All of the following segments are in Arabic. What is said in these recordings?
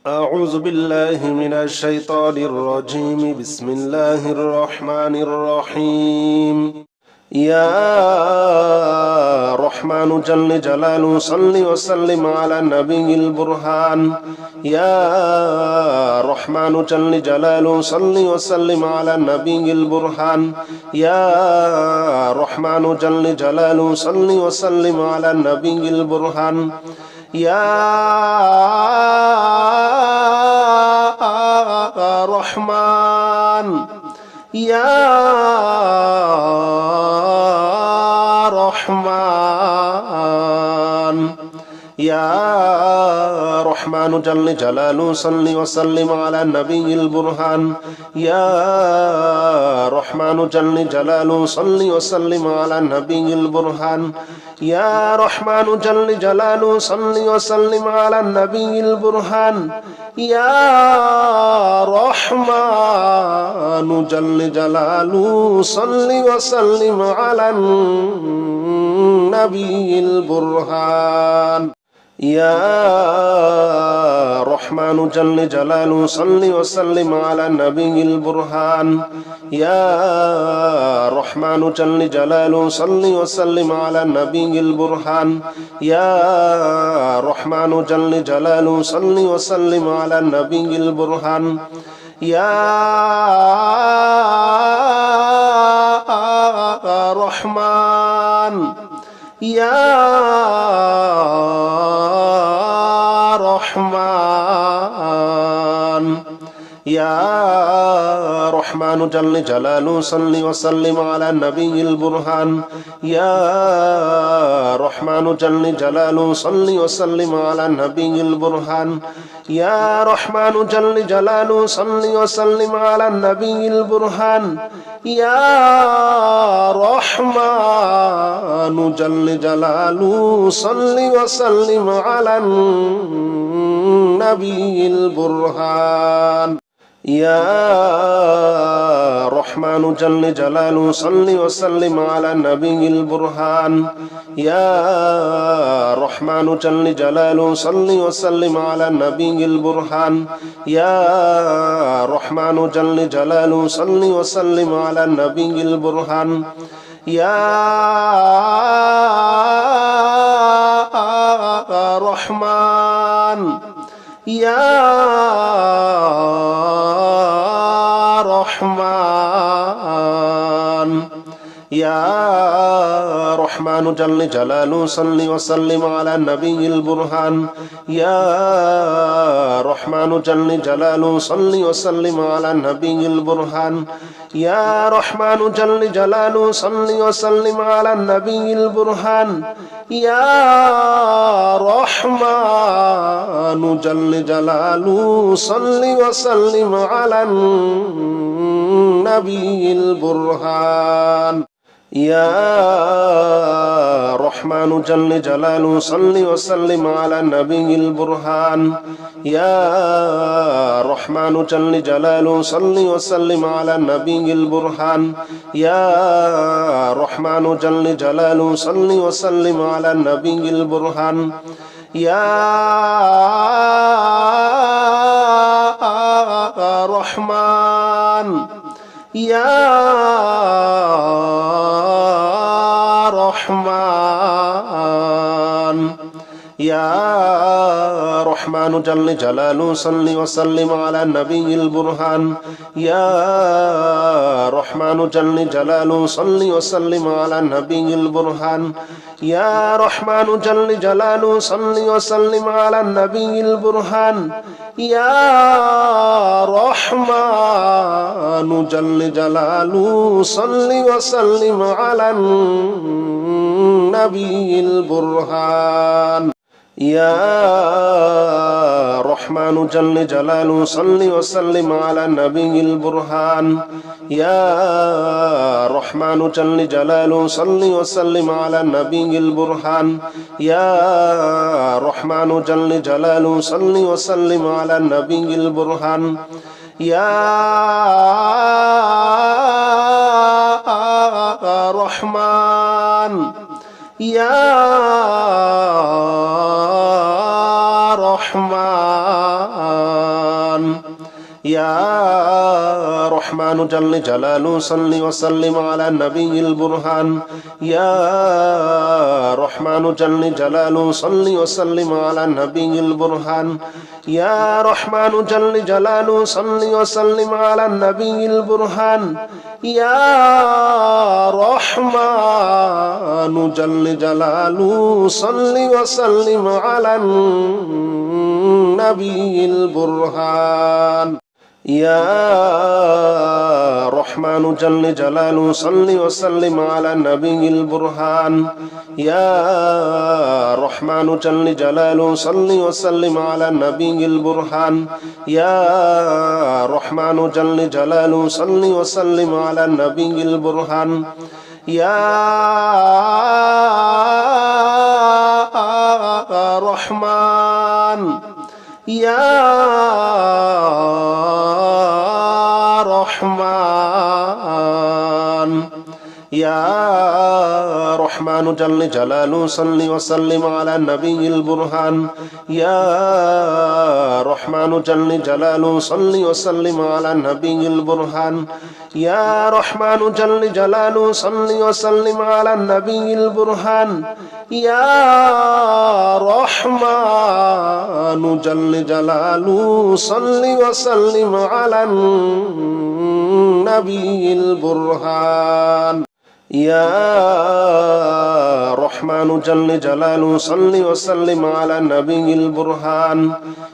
أعوذ بالله من الشيطان الرجيم بسم الله الرحمن الرحيم يا رحمن جل جلاله صل وسلم على النبي البرهان يا رحمن جل جلاله صل وسلم على النبي البرهان يا رحمن جل جلاله صل وسلم على النبي البرهان يا رحمن يا رحمن يا رحمن جل جلاله صل وسلم على النبي البرهان يا رحمن جل جلاله صل وسلم على النبي البرهان يا رحمن جل جلاله صل وسلم على النبي البرهان يا رحمن جل جلاله صل وسلم على النبي البرهان يا رحمن جل جلاله صل وسلم على النبي البرهان يا رحمن جل جلاله صل وسلم على النبي البرهان يا رحمن جل جلاله صل وسلم على النبي البرهان يا رحمن يا رحمن يا رحمن جل جلاله صل وسلم على النبي البرهان يا رحمن جل جلاله صل وسلم على النبي البرهان يا رحمن جل جلاله صل وسلم على النبي البرهان يا رحمن جل جلاله صل وسلم على النبي البرهان يا رحمن جل جلاله صل وسلم على النبي البرهان يا رحمن جل جلاله صل وسلم على النبي البرهان يا رحمن جل جلاله صل وسلم على النبي البرهان يا رحمن يا رحمن يا رحمن جل جلاله صل وسلم على النبي البرهان يا رحمن جل جلاله صل وسلم على النبي البرهان يا رحمن جل جلاله صل وسلم على النبي البرهان يا رحمن جل جلاله صل وسلم على النبي البرهان يا رحمن جل جلاله صل وسلم على النبي البرهان يا رحمن جل جلاله صل وسلم على النبي البرهان يا رحمن جل جلاله صل وسلم على النبي البرهان يا رحمن يا رحمن يا رحمن جل جلاله صل وسلم على النبي البرهان يا رحمن جل جلاله صل وسلم على النبي البرهان يا رحمن جل جلاله صل وسلم على النبي البرهان يا رحمن جل جلاله صل وسلم على النبي البرهان يا رحمن جل جلاله صل وسلم على النبي البرهان يا رحمن جل جلاله صل وسلم على النبي البرهان يا رحمن جل جلاله صل وسلم على النبي البرهان يا رحمن يا رحمن يا رحمن جل جلاله صل وسلم على النبي البرهان يا رحمن جل جلاله صل وسلم على النبي البرهان يا رحمن جل جلاله صل وسلم على النبي البرهان يا رحمن جل جلاله صل وسلم على النبي البرهان يا رحمن جل جلاله صل وسلم على النبي البرهان يا رحمن جل جلاله صل وسلم على النبي البرهان يا رحمن جل جلاله صل وسلم على النبي البرهان يا رحمن يا رحمن يا رحمن جل جلاله صل وسلم على النبي البرهان يا رحمن جل جلاله صل وسلم على النبي البرهان يا رحمن جل جلاله صل وسلم على النبي البرهان يا رحمن جل جلاله صل وسلم على النبي البرهان يا رحمن جل جلاله صل وسلم على النبي البرهان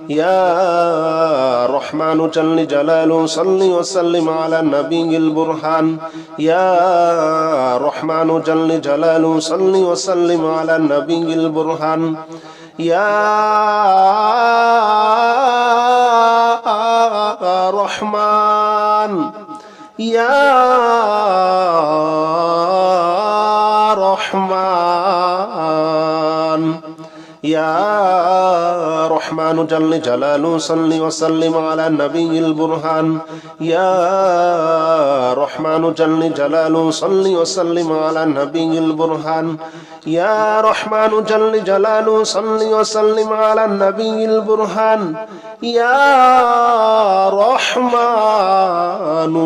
يا رحمن جل جلاله صل وسلم على النبي البرهان يا رحمن جل جلاله صل وسلم على النبي البرهان يا رحمن يا رحمن يا رحمن جل جلاله صل وسلم على النبي البرهان يا رحمن جل جلاله صل وسلم على النبي البرهان يا رحمن جل جلاله صل وسلم على النبي البرهان يا رحمن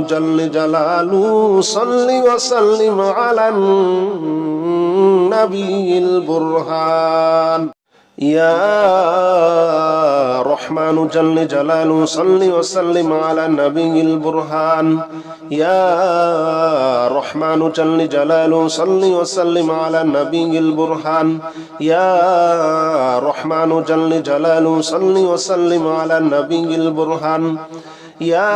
جل جلاله صل وسلم على النبي البرهان يا رحمن جل جلاله صل وسلم على النبي البرهان يا رحمن جل جلاله صل وسلم على النبي البرهان يا رحمن جل جلاله صل وسلم على النبي البرهان يا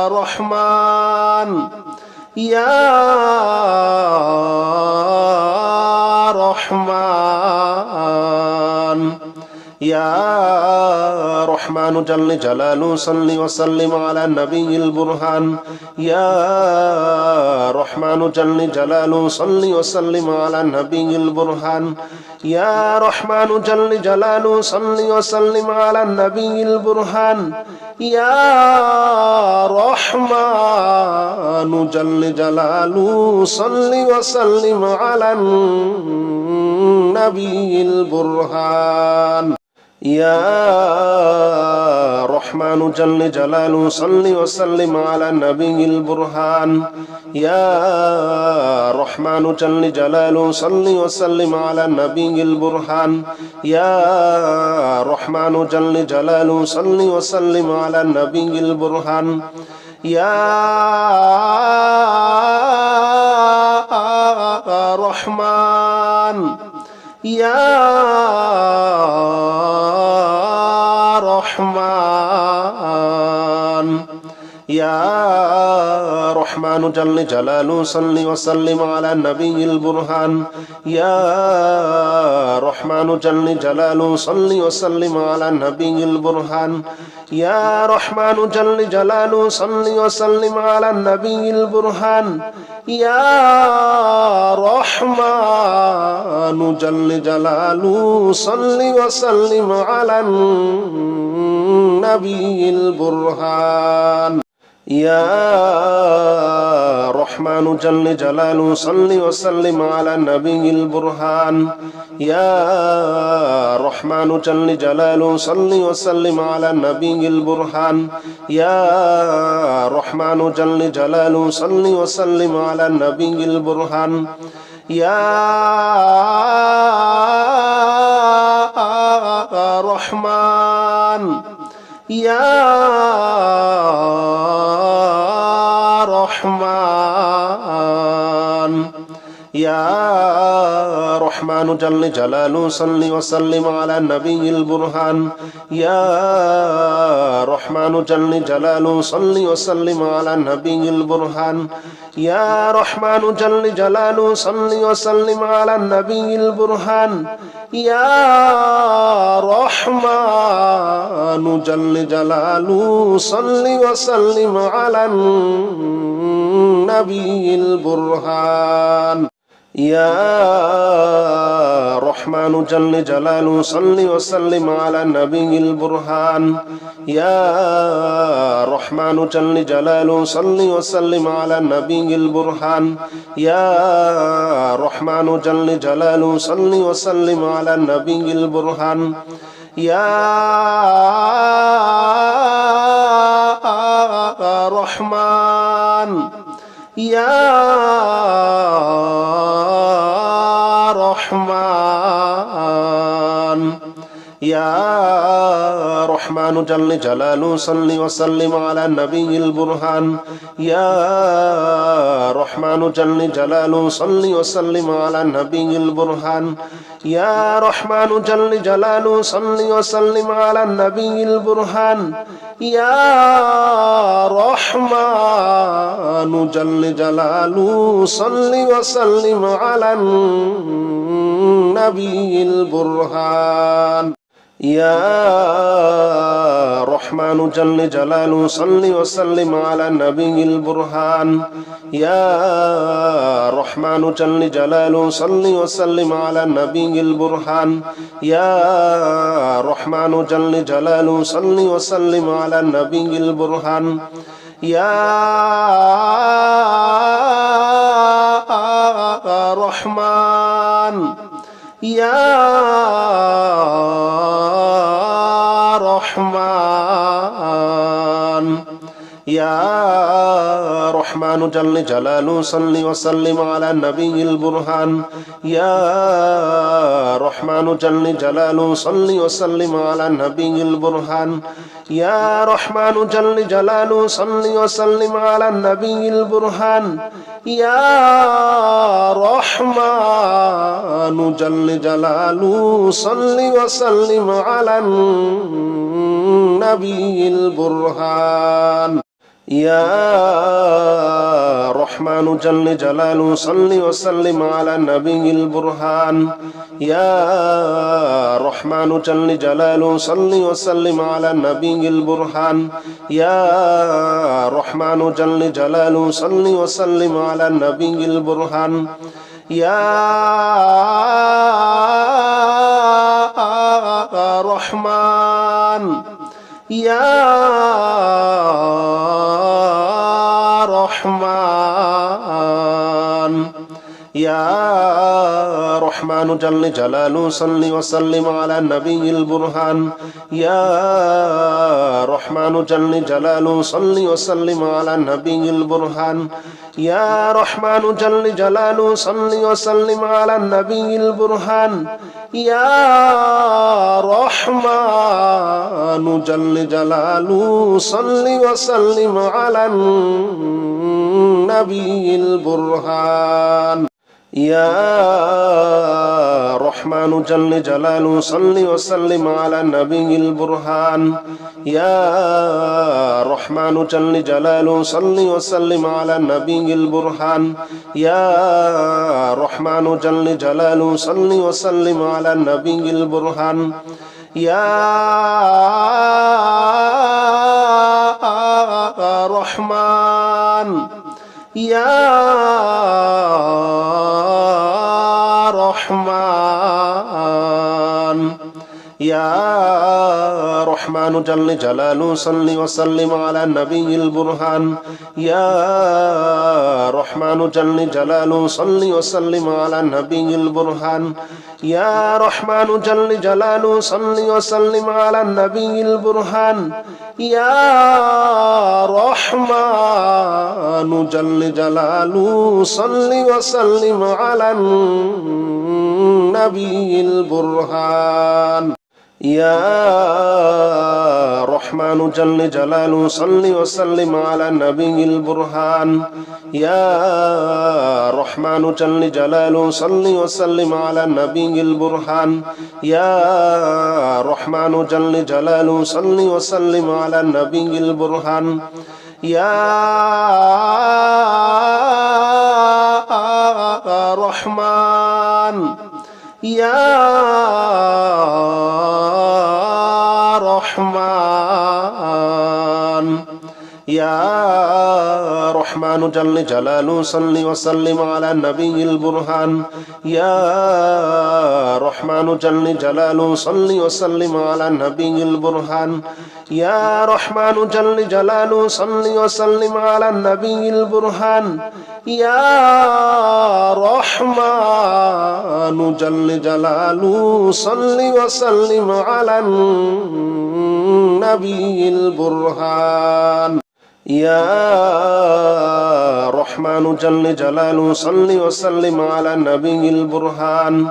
رحمن يا رحمن يا رحمن جل جلاله صل وسلم على النبي البرهان يا رحمن جل جلاله صل وسلم على النبي البرهان يا رحمن جل جلاله صل وسلم على النبي البرهان يا رحمن جل جلاله صل وسلم على النبي البرهان يا رحمن جل جلاله صل وسلم على النبي البرهان يا رحمن جل جلاله صل وسلم على النبي البرهان يا رحمن جل جلاله صل وسلم على النبي البرهان يا رحمن يا رحمن يا رحمن جل جلاله صل وسلم على النبي البرهان يا رحمن جل جلاله صل وسلم على النبي البرهان يا رحمن جل جلاله صل وسلم على النبي البرهان يا رحمن جل جلاله صل وسلم على النبي البرهان يا رحمن جل جلاله صل وسلم على النبي البرهان يا رحمن جل جلاله صل وسلم على النبي البرهان يا رحمن جل جلاله صل وسلم على النبي البرهان يا رحمن يا رحمن يا رحمن جل جلاله صل وسلم على النبي البرهان يا رحمن جل جلاله صل وسلم على النبي البرهان يا رحمن جل جلاله صل وسلم على النبي البرهان يا رحمن جل جلاله صل وسلم على النبي البرهان يا رحمن جل جلاله صل وسلم على النبي البرهان يا رحمن جل جلاله صل وسلم على النبي البرهان يا رحمن جل جلاله صل وسلم على النبي البرهان يا رحمن يا رحمن يا رحمن جل جلاله صل وسلم على النبي البرهان يا رحمن جل جلاله صل وسلم على النبي البرهان يا رحمن جل جلاله صل وسلم على النبي البرهان يا رحمن جل جلاله صل وسلم على النبي البرهان يا رحمن جل جلاله صل وسلم على النبي البرهان يا رحمن جل جلاله صل وسلم على النبي البرهان يا رحمن جل جلاله صل وسلم على النبي البرهان يا رحمن يا رحمن يا رحمن جل جلاله صل وسلم على النبي البرهان يا رحمن جل جلاله صل وسلم على النبي البرهان يا رحمن جل جلاله صل وسلم على النبي البرهان يا رحمن جل جلاله صل وسلم على النبي البرهان يا رحمن جل جلاله صل وسلم على النبي البرهان يا رحمن جل جلاله صل وسلم على النبي البرهان يا رحمن جل جلاله صل وسلم على النبي البرهان يا رحمن يا رحمن يا رحمن جل جلاله صل وسلم على النبي البرهان يا رحمن جل جلاله صل وسلم على النبي البرهان يا رحمن جل جلاله صل وسلم على النبي البرهان يا رحمن جل جلاله صل وسلم على النبي البرهان يا رحمن جل جلاله صل وسلم على النبي البرهان يا رحمن جل جلاله صل وسلم على النبي البرهان يا رحمن جل جلاله صل وسلم على النبي البرهان يا رحمن يا رحمن يا رحمن جل جلاله صل وسلم على النبي البرهان يا رحمن جل جلاله صل وسلم على النبي البرهان يا رحمن جل جلاله صل وسلم على النبي البرهان يا رحمن جل جلاله صل وسلم على النبي البرهان يا رحمن جل جلاله صل وسلم على النبي البرهان يا رحمن جل جلاله صل وسلم على النبي البرهان يا رحمن جل جلاله صل وسلم على النبي البرهان يا رحمن يا رحمن يا رحمن جل جلاله صل وسلم على النبي البرهان يا رحمن جل جلاله صل وسلم على النبي البرهان يا رحمن جل جلاله صل وسلم على النبي البرهان يا رحمن جل جلاله صل وسلم على النبي البرهان يا رحمن جل جلاله صل وسلم على النبي البرهان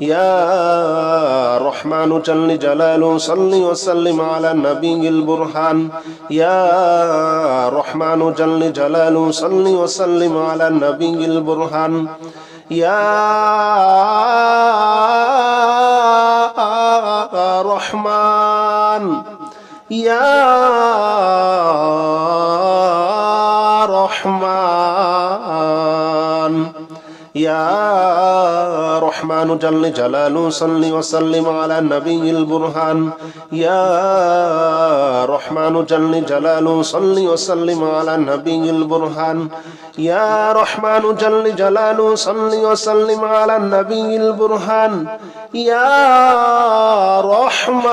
يا رحمن جل جلاله صل وسلم على النبي البرهان يا رحمن جل جلاله صل وسلم على النبي البرهان يا رحمن يا رحمن يا رحمن جل جلاله صل وسلم على النبي البرهان يا رحمن جل جلاله صل وسلم على النبي البرهان يا رحمن جل جلاله صل وسلم على النبي البرهان يا رحمن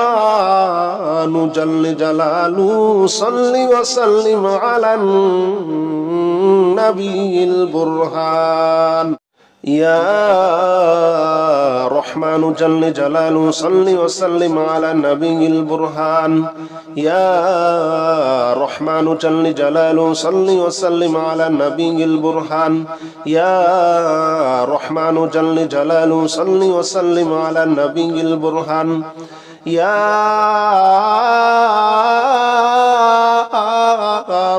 جل جلاله صل وسلم على النبي البرهان يا رحمن جل جلاله صل وسلم على النبي البرهان يا رحمن جل جلاله صل وسلم على النبي البرهان يا رحمن جل جلاله صل وسلم على النبي البرهان يا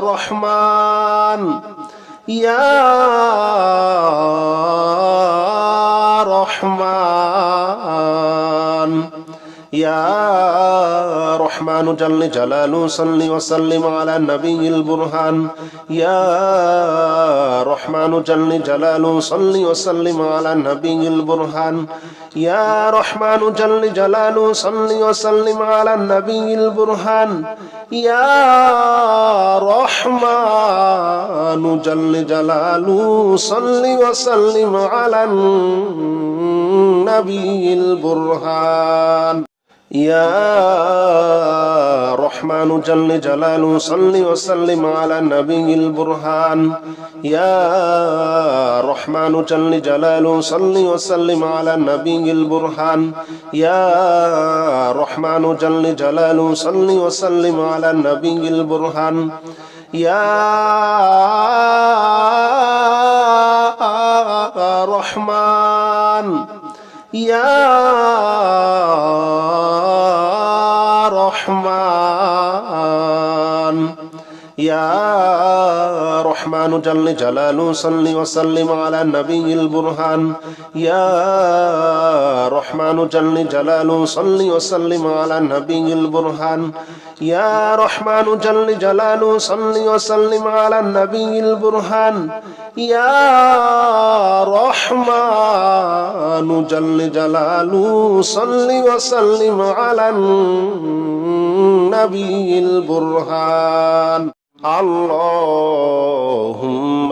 رحمن يا رحمن يا رحمن جل جلاله صل وسلم على النبي البرهان يا رحمن جل جلاله صل وسلم على النبي البرهان يا رحمن جل جلاله صل وسلم على النبي البرهان يا رحمن جل جلاله صل وسلم على النبي البرهان يا رحمن جل جلاله صل وسلم على النبي البرهان يا رحمن جل جلاله صل وسلم على النبي البرهان يا رحمن جل جلاله صل وسلم على النبي البرهان يا رحمن يا رحمن يا رحمن جل جلاله صل وسلم على النبي البرهان يا رحمن جل جلاله صل وسلم على النبي البرهان يا رحمن جل جلاله صل وسلم على النبي البرهان يا رحمن جل جلاله صل وسلم على النبي البرهان اللهم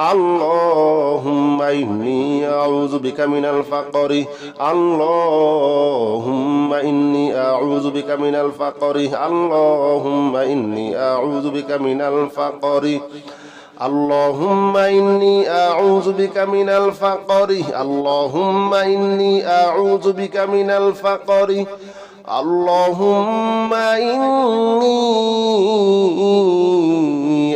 اللهم إني أعوذ بك من الفقر اللهم إني أعوذ بك من الفقر اللهم إني أعوذ بك من الفقر اللهم إني أعوذ بك من الفقر اللهم إني أعوذ بك من الفقر اللهم إني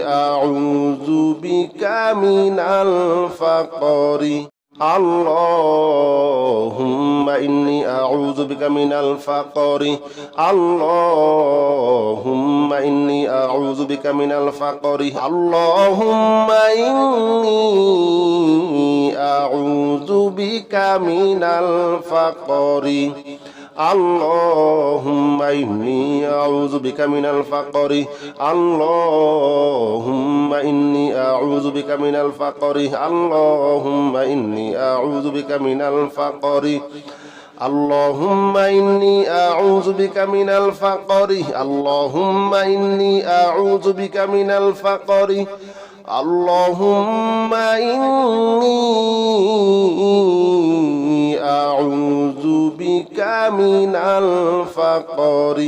أعوذ بك من الفقر اللهم إني أعوذ بك من الفقر اللهم إني أعوذ بك من الفقر اللهم إني أعوذ بك من الفقر اللهم إني أعوذ بك من الفقر اللهم إني أعوذ بك من الفقر اللهم إني أعوذ بك من الفقر اللهم إني أعوذ بك من الفقر اللهم إني أعوذ بك من الفقر اللهم إني أعوذ بك من الفقر